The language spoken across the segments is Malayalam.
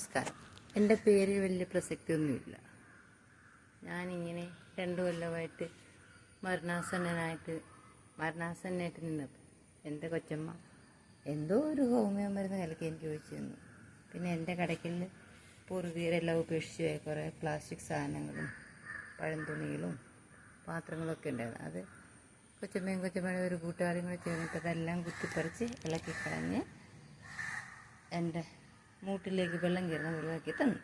നമസ്കാരം. എൻ്റെ പേര് വലിയ പ്രസക്തിയൊന്നുമില്ല. ഞാനിങ്ങനെ 2 കൊല്ലമായിട്ട് മരണാസന്നനായിട്ട് നിന്നപ്പോൾ എൻ്റെ കൊച്ചമ്മ എന്തോ ഒരു ഹോമിയോ മരുന്ന് കലക്കി എനിക്ക് ഒഴിച്ചു തന്നു. പിന്നെ എൻ്റെ കടയ്ക്കിൽ പൂർവീകരെല്ലാം ഉപേക്ഷിച്ച് പോയ കുറേ പ്ലാസ്റ്റിക് സാധനങ്ങളും പഴംതുണികളും പാത്രങ്ങളൊക്കെ ഉണ്ടായിരുന്നു. അത് കൊച്ചമ്മയുടെ ഒരു കൂട്ടുകാരും കൂടെ ചേർന്നിട്ട് അതെല്ലാം കുത്തിപ്പറിച്ച് ഇളക്കി കളഞ്ഞ് എൻ്റെ മൂട്ടിലേക്ക് വെള്ളം കയറുന്ന വെള്ളമാക്കി തന്നു.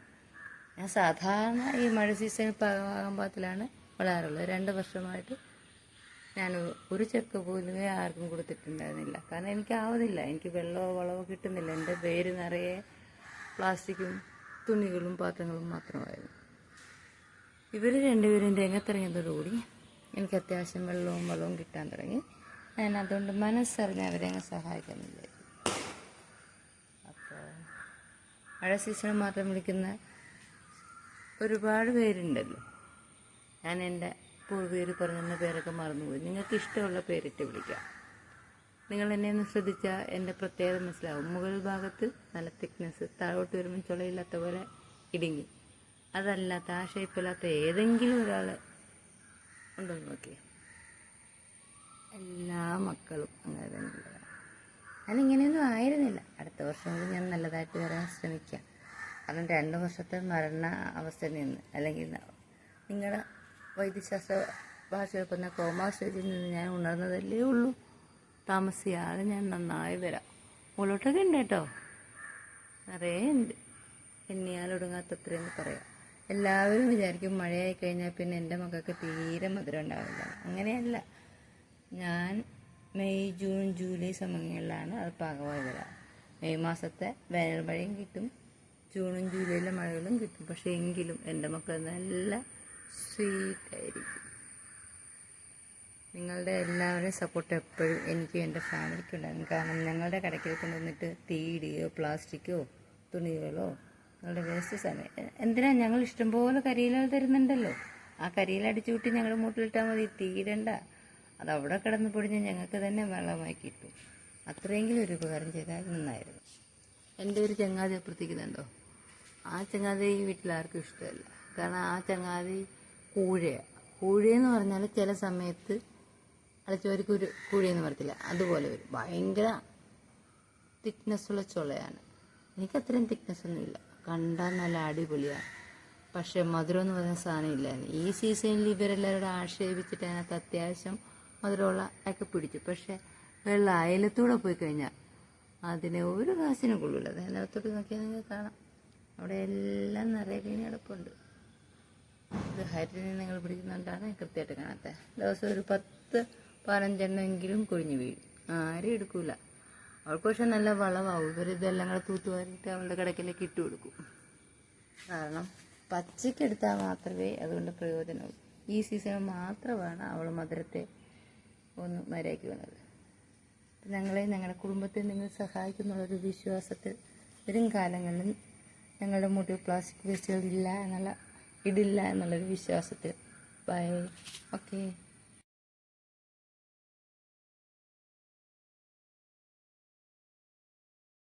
ഞാൻ സാധാരണ ഈ മഴ സീസണിൽ പാകം പാകത്തിലാണ് വളരാറുള്ളത്. 2 വർഷമായിട്ട് ഞാൻ ഒരു ചെക്ക് പോലും ആർക്കും കൊടുത്തിട്ടുണ്ടായിരുന്നില്ല. കാരണം എനിക്കാവുന്നില്ല, എനിക്ക് വെള്ളമോ വളമോ കിട്ടുന്നില്ല. എൻ്റെ പേര് നിറയെ പ്ലാസ്റ്റിക്കും തുണികളും പാത്രങ്ങളും മാത്രമായിരുന്നു. ഇവർ രണ്ടുപേരും രംഗത്തിറങ്ങിയതോടുകൂടി എനിക്ക് അത്യാവശ്യം വെള്ളവും വളവും കിട്ടാൻ തുടങ്ങി. ഞാൻ അതുകൊണ്ട് മനസ്സറിഞ്ഞ് അവരെ അങ്ങ് സഹായിക്കുന്നില്ല. അപ്പോൾ മഴ സീസണിൽ മാത്രം വിളിക്കുന്ന ഒരുപാട് പേരുണ്ടല്ലോ. ഞാൻ എൻ്റെ പൂർവീകർ പറഞ്ഞ പേരൊക്കെ മറന്നുപോയി. നിങ്ങൾക്ക് ഇഷ്ടമുള്ള പേരിട്ട് വിളിക്കാം. നിങ്ങൾ എന്നെ ഒന്ന് ശ്രദ്ധിച്ചാൽ എൻ്റെ പ്രത്യേകത മനസ്സിലാവും. മുകൾ ഭാഗത്ത് നല്ല തിക്നെസ്, താഴോട്ട് വരുമ്പോൾ ചുളയില്ലാത്ത പോലെ ഇടുങ്ങി, അതല്ലാത്ത ആ ഷേപ്പില്ലാത്ത ഏതെങ്കിലും ഒരാൾ ഉണ്ടോ നോക്കി. എല്ലാ മക്കളും അങ്ങനെ തന്നെയുള്ളതാണ്. ഞാനിങ്ങനെയൊന്നും ആയിരുന്നില്ല. അടുത്ത വർഷം കൂടി ഞാൻ നല്ലതായിട്ട് വരാൻ ശ്രമിക്കാം. കാരണം 2 വർഷത്തെ മരണ അവസ്ഥയിൽ നിന്ന്, അല്ലെങ്കിൽ നിങ്ങളുടെ വൈദ്യശാസ്ത്ര ഭാഷയിൽ പറഞ്ഞ കോമാ സ്റ്റേജിൽ നിന്ന് ഞാൻ ഉണർന്നതല്ലേ ഉള്ളൂ. താമസിയാതെ ഞാൻ നന്നായി വരാം. മുകളോട്ടൊക്കെ ഉണ്ട് കേട്ടോ, നിറയെ ഉണ്ട്. എണ്ണിയാലൊടുങ്ങാത്തത്രയെന്ന് പറയാം. എല്ലാവരും വിചാരിക്കും മഴയായി കഴിഞ്ഞാൽ പിന്നെ എൻ്റെ മക്കൾക്ക് തീരെ മധുരം ഉണ്ടാവില്ല. അങ്ങനെയല്ല. ഞാൻ മെയ്, ജൂൺ, ജൂലൈ സമയങ്ങളിലാണ് അത് പാകമായി വരാം. മെയ് മാസത്തെ വേനൽ മഴയും കിട്ടും, ജൂണും ജൂലൈയിലെ മഴകളും കിട്ടും. പക്ഷേ എങ്കിലും എൻ്റെ മക്കൾ നല്ല സ്വീറ്റായിരിക്കും. നിങ്ങളുടെ എല്ലാവരുടെയും സപ്പോർട്ട് എപ്പോഴും എനിക്കും എൻ്റെ ഫാമിലിക്കും ഉണ്ടാകും. കാരണം ഞങ്ങളുടെ കടയ്ക്കിൽ കൊണ്ടുവന്നിട്ട് തീയിടുകയോ പ്ലാസ്റ്റിക്കോ തുണികളോ ഞങ്ങളുടെ വേസ്റ്റ് സമയം എന്തിനാ? ഞങ്ങൾ ഇഷ്ടംപോലെ കരിയില തരുന്നുണ്ടല്ലോ. ആ കരിയില അടിച്ചു കൂട്ടി ഞങ്ങളുടെ മൂട്ടിലിട്ടാൽ മതി, തീയിടണ്ട. അതവിടെ കിടന്ന് പൊടിഞ്ഞ് ഞങ്ങൾക്ക് തന്നെ വെള്ളമായി കിട്ടും. അത്രയെങ്കിലും ഒരു ഉപകാരം ചെയ്താൽ നന്നായിരുന്നു. എൻ്റെ ഒരു ചങ്ങാതി അപ്പുറത്തേക്കുന്നുണ്ടോ? ആ ചങ്ങാതി ഈ വീട്ടിലാർക്കും ഇഷ്ടമല്ല. കാരണം ആ ചങ്ങാതി കൂഴയെന്ന് പറഞ്ഞാൽ ചില സമയത്ത് അലച്ചോർക്ക് ഒരു കൂഴയെന്ന് പറയത്തില്ല, അതുപോലെ വരും. ഭയങ്കര തിക്നെസ്സുള്ള ചുളയാണ്. എനിക്കത്രയും തിക്നെസ്സൊന്നുമില്ല. കണ്ടാൽ നല്ല അടിപൊളിയാണ്. പക്ഷേ മധുരം എന്ന് പറയുന്ന സാധനം ഇല്ലായിരുന്നു. ഈ സീസണിൽ ഇവരെല്ലാവരും ആക്ഷേപിച്ചിട്ട് അതിനകത്ത് അത്യാവശ്യം മധുരമുള്ള ഒക്കെ പിടിച്ചു. പക്ഷേ വെള്ളം അയലത്തൂടെ പോയി കഴിഞ്ഞാൽ അതിനെ ഒരു കാശിനും കൊള്ളില്ല. അതിനകത്തോട്ട് നോക്കിയാൽ നിങ്ങൾക്ക് കാണാം, അവിടെ എല്ലാം നിറയെ കഴിഞ്ഞ് കിടപ്പുണ്ട്. ഇത് ഹരിന് നിങ്ങൾ പിടിക്കുന്നുകൊണ്ടാണ് കൃത്യമായിട്ട് കാണാത്തത്. ദിവസം ഒരു 10-15 കൊഴിഞ്ഞു വീഴും. ആരും എടുക്കൂല. അവൾക്ക് പക്ഷെ നല്ല വളമാവും. ഇവരിതെല്ലാം കൂടെ തൂത്തുവാരിയിട്ട് അവളുടെ കിടക്കിലേക്ക് ഇട്ട് കൊടുക്കും. കാരണം പച്ചക്കെടുത്താൽ മാത്രമേ അതുകൊണ്ട് പ്രയോജനമുള്ളൂ. ഈ സീസണിൽ മാത്രമാണ് അവൾ മധുരത്തെ ഒന്ന് മര്യാദയ്ക്ക് വന്നത്. ഞങ്ങളുടെ കുടുംബത്തെ നിങ്ങൾ സഹായിക്കുന്നുള്ളൊരു വിശ്വാസത്തിൽ വരും കാലങ്ങളിൽ ഞങ്ങളുടെ മൂട്ടിൽ പ്ലാസ്റ്റിക് വേസ്റ്റുകൾ ഇടില്ല എന്നുള്ളൊരു വിശ്വാസത്തിൽ. ബൈ. ഓക്കെ.